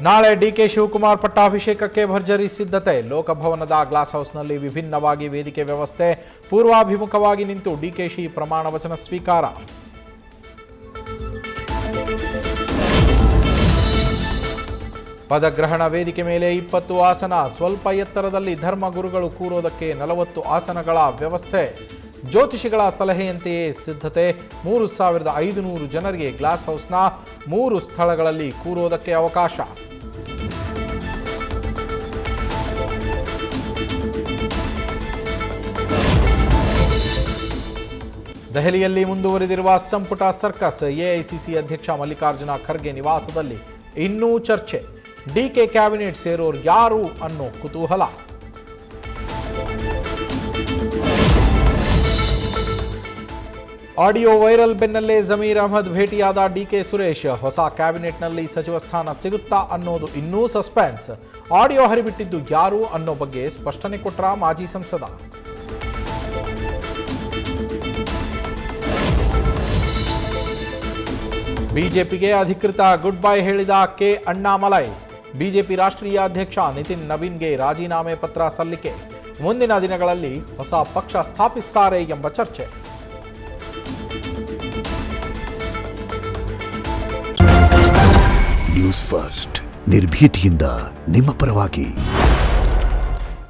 ನಾಳೆ ಡಿಕೆ ಶಿವಕುಮಾರ್ ಪಟ್ಟಾಭಿಷೇಕಕ್ಕೆ ಭರ್ಜರಿ ಸಿದ್ಧತೆ. ಲೋಕಭವನದ ಗ್ಲಾಸ್ ಹೌಸ್ನಲ್ಲಿ ವಿಭಿನ್ನವಾಗಿ ವೇದಿಕೆ ವ್ಯವಸ್ಥೆ. ಪೂರ್ವಾಭಿಮುಖವಾಗಿ ನಿಂತು ಡಿಕೆಶಿ ಪ್ರಮಾಣ ವಚನ ಸ್ವೀಕಾರ. ಪದಗ್ರಹಣ ವೇದಿಕೆ ಮೇಲೆ 20 ಆಸನ. ಸ್ವಲ್ಪ ಎತ್ತರದಲ್ಲಿ ಧರ್ಮಗುರುಗಳು ಕೂರೋದಕ್ಕೆ 40 ಆಸನಗಳ ವ್ಯವಸ್ಥೆ. ಜ್ಯೋತಿಷಿಗಳ ಸಲಹೆಯಂತೆಯೇ ಸಿದ್ಧತೆ. 3500 ಜನರಿಗೆ ಗ್ಲಾಸ್ ಹೌಸ್ನ 3 ಸ್ಥಳಗಳಲ್ಲಿ ಕೂರೋದಕ್ಕೆ ಅವಕಾಶ. ದೆಹಲಿಯಲ್ಲಿ ಮುಂದುವರೆದಿರುವ ಸಂಪುಟ ಸರ್ಕಸ್. ಎಐಸಿಸಿ ಅಧ್ಯಕ್ಷ ಮಲ್ಲಿಕಾರ್ಜುನ ಖರ್ಗೆ ನಿವಾಸದಲ್ಲಿ ಇನ್ನೂ ಚರ್ಚೆ. ಡಿಕೆ ಕ್ಯಾಬಿನೆಟ್ ಸೇರೋರು ಯಾರು ಅನ್ನೋ ಕುತೂಹಲ. ಆಡಿಯೋ ವೈರಲ್ ಬೆನ್ನಲ್ಲೇ ಜಮೀರ್ ಅಹ್ಮದ್ ಭೇಟಿಯಾದ ಡಿಕೆ ಸುರೇಶ್. ಹೊಸ ಕ್ಯಾಬಿನೆಟ್ನಲ್ಲಿ ಸಚಿವ ಸ್ಥಾನ ಸಿಗುತ್ತಾ ಅನ್ನೋದು ಇನ್ನೂ ಸಸ್ಪೆನ್ಸ್. ಆಡಿಯೋ ಹರಿಬಿಟ್ಟಿದ್ದು ಯಾರು ಅನ್ನೋ ಬಗ್ಗೆ ಸ್ಪಷ್ಟನೆ ಕೊಟ್ರ ಮಾಜಿ ಸಂಸದ. ಬಿಜೆಪಿಗೆ ಅಧಿಕೃತ ಗುಡ್ ಬೈ ಹೇಳಿದ ಕೆ ಅಣ್ಣಾಮಲೈ. ಬಿಜೆಪಿ ರಾಷ್ಟ್ರೀಯ ಅಧ್ಯಕ್ಷ ನಿತಿನ್ ನವೀನ್ಗೆ ರಾಜೀನಾಮೆ ಪತ್ರ ಸಲ್ಲಿಕೆ. ಮುಂದಿನ ದಿನಗಳಲ್ಲಿ ಹೊಸ ಪಕ್ಷ ಸ್ಥಾಪಿಸುತ್ತಾರೆ ಎಂಬ ಚರ್ಚೆ. ನ್ಯೂಸ್ ಫಸ್ಟ್ ನಿರ್ಭೀತಿಯಿಂದ ನಿಮ್ಮ ಪರವಾಗಿ.